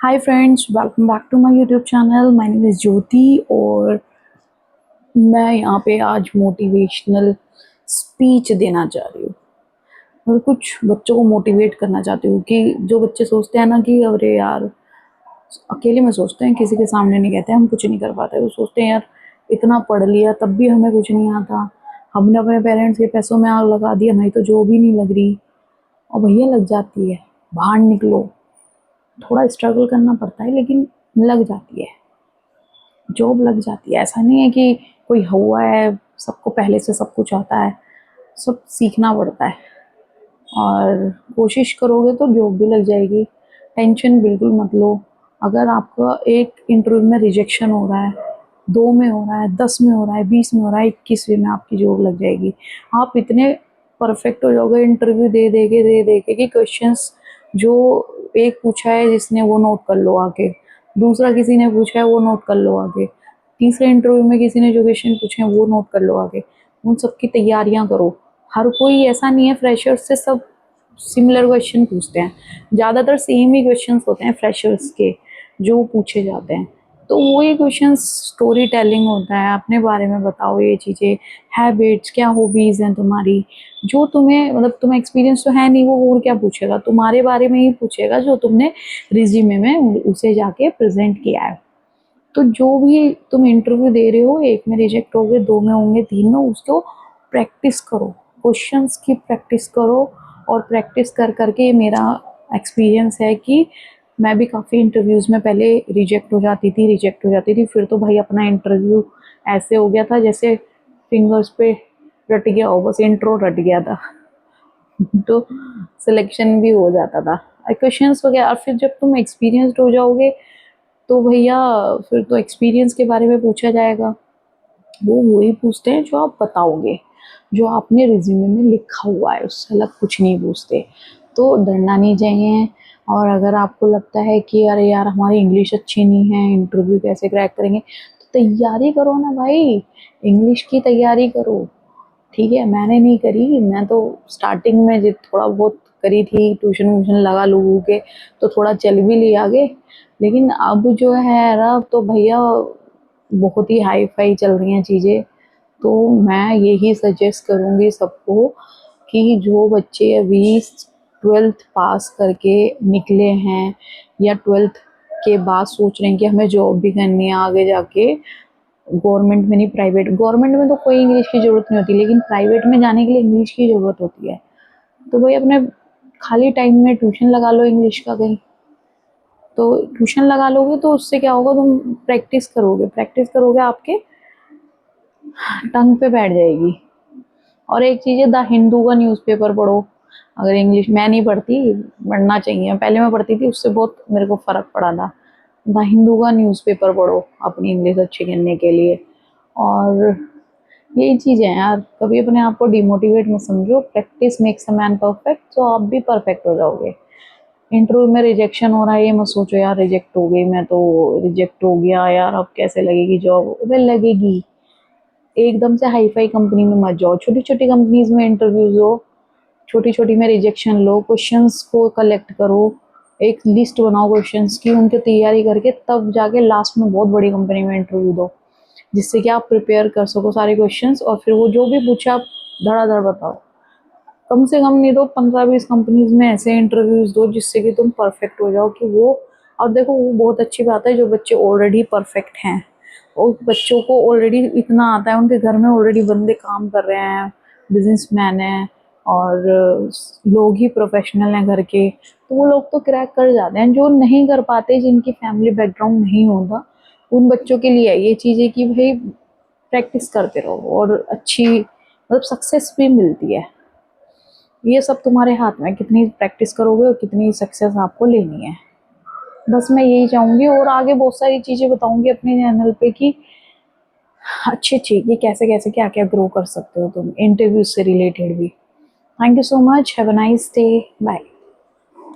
Hi friends, welcome back to my YouTube channel. My name is Jyoti और मैं यहाँ पे आज मोटिवेशनल स्पीच देना चाह रही हूँ। मतलब कुछ बच्चों को मोटिवेट करना चाहती हूँ कि जो बच्चे सोचते हैं ना कि अरे यार, अकेले में सोचते हैं, किसी के सामने नहीं कहते हम कुछ नहीं कर पाते। वो सोचते हैं यार इतना पढ़ लिया तब भी हमें कुछ नहीं आता, हमने अपने पेरेंट्स के पैसों में आग लगा दी, हमारी तो जॉब ही नहीं लग रही। और भैया लग जाती है, बाहर निकलो, थोड़ा स्ट्रगल करना पड़ता है लेकिन लग जाती है, जॉब लग जाती है। ऐसा नहीं है कि कोई हुआ है सबको पहले से सब कुछ आता है, सब सीखना पड़ता है। और कोशिश करोगे तो जॉब भी लग जाएगी। टेंशन बिल्कुल मत लो। अगर आपका एक इंटरव्यू में रिजेक्शन हो रहा है, 2 में हो रहा है, 10 में हो रहा है, 20 में हो रहा है, 21वें में आपकी जॉब लग जाएगी। आप इतने परफेक्ट हो जाओगे इंटरव्यू दे दे के कि क्वेश्चंस जो एक पूछा है जिसने वो नोट कर लो आके, दूसरा किसी ने पूछा है वो नोट कर लो आगे, तीसरे इंटरव्यू में किसी ने जो क्वेश्चन पूछे हैं वो नोट कर लो आगे। उन सब की तैयारियां करो। हर कोई ऐसा नहीं है, फ्रेशर्स से सब सिमिलर क्वेश्चन पूछते हैं, ज़्यादातर सेम ही क्वेश्चन होते हैं फ्रेशर्स के जो पूछे जाते हैं। तो वही क्वेश्चन स्टोरी टेलिंग होता है, अपने बारे में बताओ ये चीज़ें, हैबिट्स, क्या हॉबीज़ हैं तुम्हारी, जो तुम्हें मतलब तुम्हें एक्सपीरियंस तो है नहीं, वो और क्या पूछेगा, तुम्हारे बारे में ही पूछेगा जो तुमने रिज्यूमे में उसे जाके प्रेजेंट किया है। तो जो भी तुम इंटरव्यू दे रहे हो, एक में रिजेक्ट होगे, 2 में होंगे, 3 में, उसको प्रैक्टिस करो, क्वेश्चंस की प्रैक्टिस करो। और प्रैक्टिस कर करके मेरा एक्सपीरियंस है कि मैं भी काफ़ी इंटरव्यूज़ में पहले रिजेक्ट हो जाती थी, फिर तो भाई अपना इंटरव्यू ऐसे हो गया था जैसे फिंगर्स पे रट गया हो, बस इंट्रो रट गया था। तो सिलेक्शन भी हो जाता था क्वेश्चंस वगैरह। और फिर जब तुम एक्सपीरियंसड हो जाओगे तो भैया फिर तो एक्सपीरियंस के बारे में पूछा जाएगा, वो वही पूछते हैं जो आप बताओगे, जो आपने रिज्यूमे में लिखा हुआ है, उससे अलग कुछ नहीं पूछते। तो डरना नहीं चाहिए। और अगर आपको लगता है कि अरे यार हमारी इंग्लिश अच्छी नहीं है, इंटरव्यू कैसे क्रैक करेंगे, तो तैयारी करो ना भाई, इंग्लिश की तैयारी करो। ठीक है, मैंने नहीं करी, मैं तो स्टार्टिंग में जित थोड़ा बहुत करी थी, ट्यूशन व्यूशन लगा लोगों के, तो थोड़ा चल भी लिया आगे। लेकिन अब जो है ना, अब तो भैया बहुत ही हाई फाई चल रही हैं चीज़ें। तो मैं यही सजेस्ट करूँगी सबको कि जो बच्चे अभी 12th पास करके निकले हैं या 12th के बाद सोच रहे हैं कि हमें जॉब भी करनी है आगे जाके, गवर्नमेंट में नहीं प्राइवेट, गवर्नमेंट में तो कोई इंग्लिश की ज़रूरत नहीं होती, लेकिन प्राइवेट में जाने के लिए इंग्लिश की ज़रूरत होती है। तो भाई अपने खाली टाइम में ट्यूशन लगा लो इंग्लिश का कहीं। तो ट्यूशन लगा लोगे तो उससे क्या होगा, तुम प्रैक्टिस करोगे आपके टंग पे बैठ जाएगी। और एक चीज़ है, द हिंदू का न्यूज़पेपर पढ़ो। अगर इंग्लिश मैं नहीं पढ़ती, पढ़ना चाहिए, पहले मैं पढ़ती थी, उससे बहुत मेरे को फ़र्क पड़ा था। द हिंदू का न्यूज़पेपर पढ़ो अपनी इंग्लिश अच्छी करने के लिए। और यही चीज़ है यार, कभी अपने आप को डिमोटिवेट मत समझो, practice makes a man perfect, तो आप भी परफेक्ट हो जाओगे। इंटरव्यू में रिजेक्शन हो रहा है ये मत सोचो यार रिजेक्ट हो गई मैं, तो रिजेक्ट हो गया यार अब कैसे लगेगी जॉब, वे लगेगी। एकदम से हाई फाई कंपनी में मत जाओ, छोटी छोटी कंपनीज में इंटरव्यूज हो, छोटी छोटी में रिजेक्शन लो, क्वेश्चंस को कलेक्ट करो, एक लिस्ट बनाओ क्वेश्चंस की, उनकी तैयारी करके तब जाके लास्ट में बहुत बड़ी कंपनी में इंटरव्यू दो, जिससे कि आप प्रिपेयर कर सको सारे क्वेश्चंस और फिर वो जो भी पूछा आप धड़ाधड़ बताओ। कम से कम नहीं तो 15-20 कंपनीज में ऐसे इंटरव्यूज दो जिससे कि तुम परफेक्ट हो जाओ कि वो। और देखो वो बहुत अच्छी बात है, जो बच्चे ऑलरेडी परफेक्ट हैं और बच्चों को ऑलरेडी इतना आता है, उनके घर में ऑलरेडी बंदे काम कर रहे हैं, बिजनेसमैन हैं और लोग ही प्रोफेशनल हैं घर के, तो वो लोग तो क्रैक कर जाते हैं। जो नहीं कर पाते, जिनकी फैमिली बैकग्राउंड नहीं होता, उन बच्चों के लिए ये चीज़ है कि भाई प्रैक्टिस करते रहो और अच्छी मतलब सक्सेस भी मिलती है। ये सब तुम्हारे हाथ में, कितनी प्रैक्टिस करोगे और कितनी सक्सेस आपको लेनी है। बस मैं यही चाहूँगी, और आगे बहुत सारी चीज़ें बताऊँगी अपने चैनल पे कि अच्छी अच्छी कि कैसे कैसे क्या क्या ग्रो कर सकते हो तुम इंटरव्यू से रिलेटेड भी। Thank you so much, have a nice day, bye.